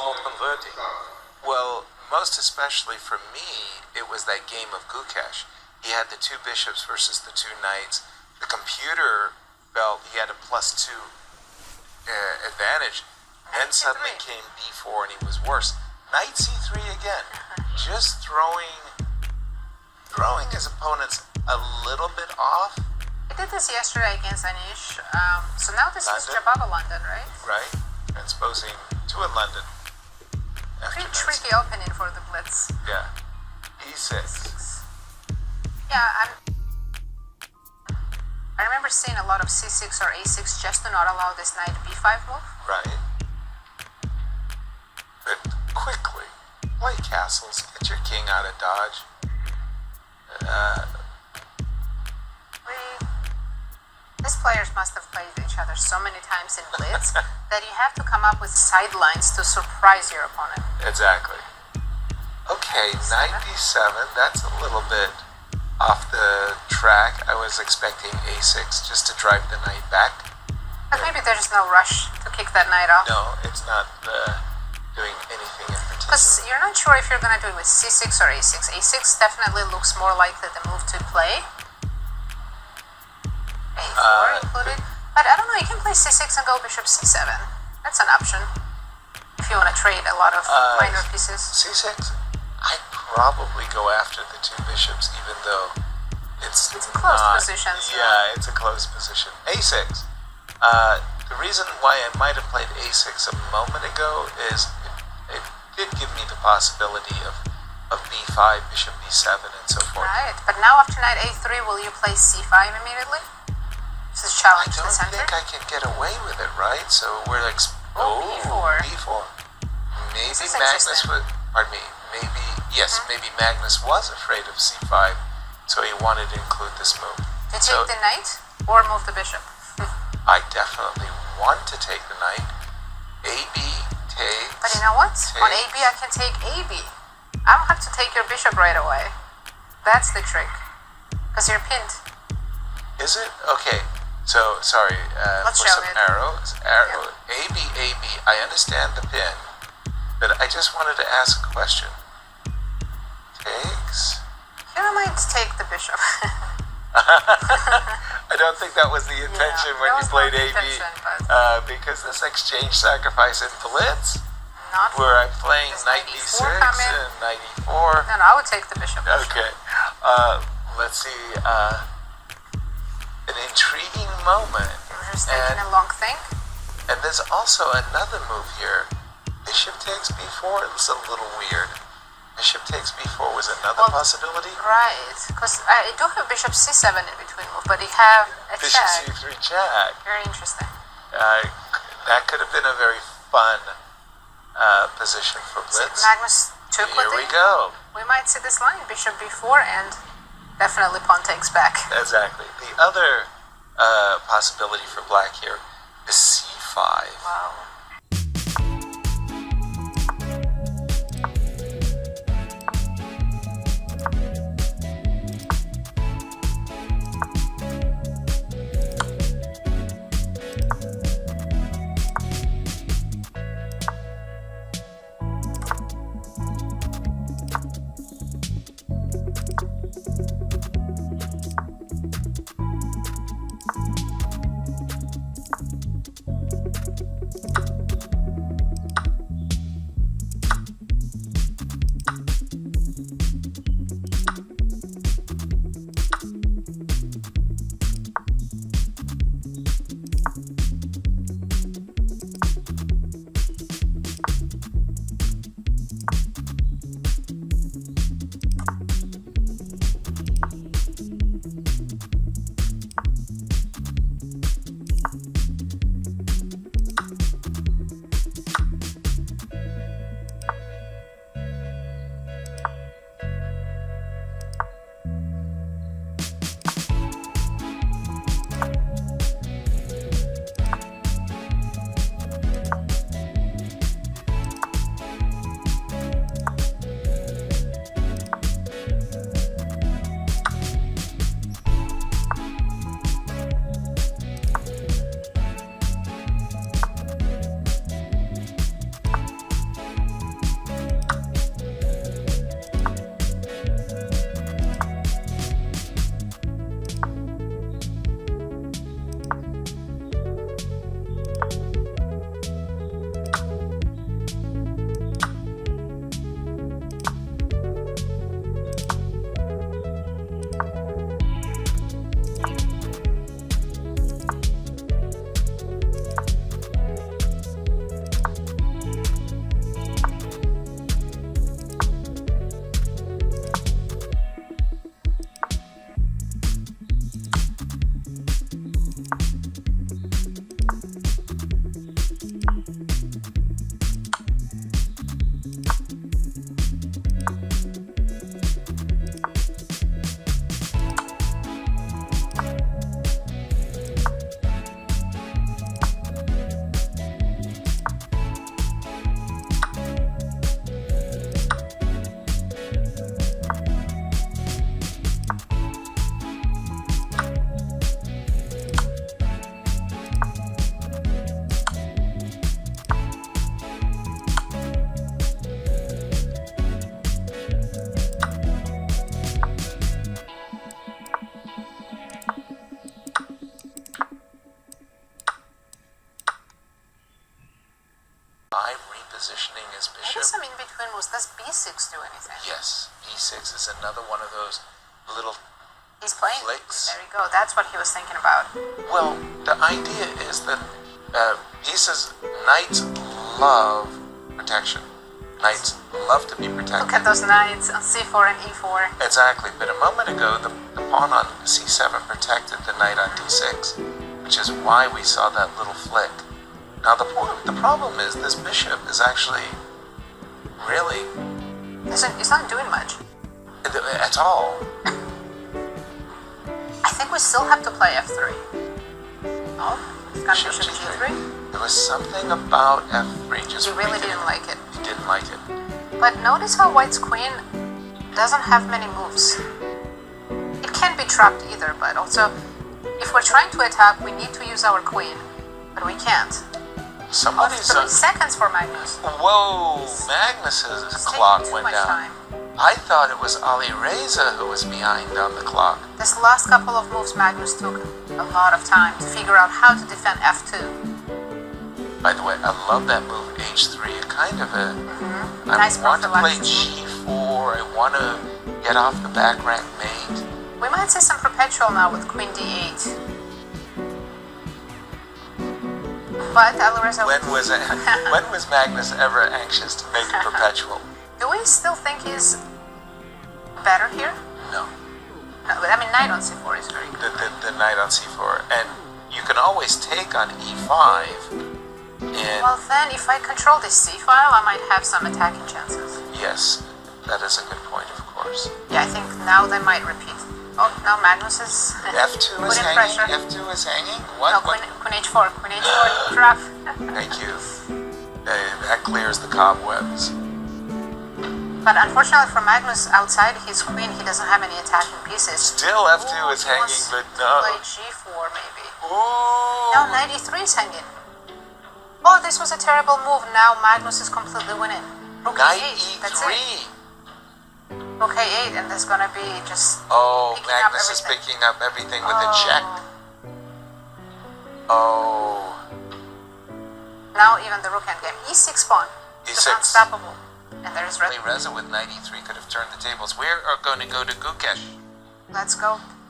not converting? Well, most especially for me, it was that game of Gukesh. He had the two bishops versus the two knights. The computer felt he had a +2 advantage. Then suddenly came b4 and he was worse. Knight c3 again, just throwing his opponents a little bit off. I did this yesterday against Anish. So now this is Jababa London, right? Right, transposing to a London. Pretty tricky opening for the Blitz. Yeah, e6. Yeah, I remember seeing a lot of c6 or a6 just to not allow this knight b5 move. Right. But quickly, play castles, get your king out of dodge. These players must have played each other so many times in Blitz that you have to come up with sidelines to surprise your opponent. Exactly. Okay, knight d7, that's a little bit off the track. I was expecting a6 just to drive the knight back. But maybe there's no rush to kick that knight off. No, it's not doing anything in particular. Because you're not sure if you're going to do it with c6 or a6. a6 definitely looks more likely the move to play. a4 included. But I don't know, you can play c6 and go bishop c7. That's an option. If you want to trade a lot of minor pieces. c6, I'd probably go after the two bishops, even though it's close not, positions. Yeah, it's a close position. a6. The reason why I might have played a6 a moment ago is it did give me the possibility of b5, bishop b7, and so forth. Right, but now after knight a3, will you play c5 immediately? This is challenge to the center. I don't think I can get away with it, right? So we're like, b4. b4. Maybe Magnus would, pardon me, maybe Magnus was afraid of c5, so he wanted to include this move. To take the knight or move the bishop? I definitely want to take the knight. AB takes. But you know what? On AB I can take AB. I don't have to take your bishop right away. That's the trick. Because you're pinned. Is it? Okay. So, sorry, Let's for show some it. arrows. AB, AB, I understand the pin, but I just wanted to ask a question. Takes? You might take the bishop. I don't think that was the intention when you played AB, because this exchange sacrifice in Blitz, where I'm playing knight d6 and knight e4. No, I would take the bishop. Okay, let's see, an intriguing moment. You're just taking a long think. And there's also another move here. Bishop takes b4, it's a little weird. Bishop takes b4 was another possibility. Right, because I do have bishop c7 in between move, but you have a bishop check. c3 check. Very interesting. That could have been a very fun position for Blitz. Magnus took Here we go. We might see this line, bishop b4, and definitely pawn takes back. Exactly. The other possibility for black here is c5. Wow. positioning his Maybe bishop. some in-between moves. Does b6 do anything? Yes, e6 is another one of those little He's playing. flicks. There you go. That's what he was thinking about. Well, the idea is that he says knights love protection. Knights love to be protected. Look at those knights on c4 and e4. Exactly, but a moment ago, the pawn on c7 protected the knight on d6, which is why we saw that little flick. Now, the problem is this bishop is actually really... It's not doing much. at all. I think we still have to play f3. Oh, it's got bishop g3. There was something about f3 just... He really didn't like it. He didn't like it. But notice how white's queen doesn't have many moves. It can't be trapped either, but also, if we're trying to attack, we need to use our queen, but we can't. Somebody's... 3 seconds for Magnus. Whoa! Magnus's It's clock taking too went much down. time. I thought it was Alireza who was behind on the clock. This last couple of moves, Magnus took a lot of time to figure out how to defend f2. By the way, I love that move h3. Kind of a... Nice I want to play prophylaxis. g4. I want to get off the back rank mate. We might see some perpetual now with queen d8. But Alireza... When was Magnus ever anxious to make a perpetual? Do we still think he's better here? No. No, but I mean, knight on c4 is very good. The knight on c4. And you can always take on e5. And Well then, if I control this c-file, I might have some attacking chances. yes, that is a good point, of course. Yeah, I think now they might repeat. Oh, now Magnus is f2 is putting hanging? pressure. F2 is hanging? No, What? queen h4, queen h4, trap. Thank you. That clears the cobwebs. But unfortunately for Magnus, outside his queen, he doesn't have any attacking pieces. Still f2 is He hanging, wants but to no. play g4 maybe. Ooh! Now knight e3 is hanging. Oh, this was a terrible move. Now Magnus is completely winning. Rook Knight e8, that's e3. it. Rook a8, and there's gonna be just Oh, picking up Magnus is everything. picking up everything with a check. Oh. Now even the rook endgame. e6 pawn. It's E6. unstoppable. And there's red. Alireza with knight e3 could have turned the tables. We are going to go to Gukesh. Let's go.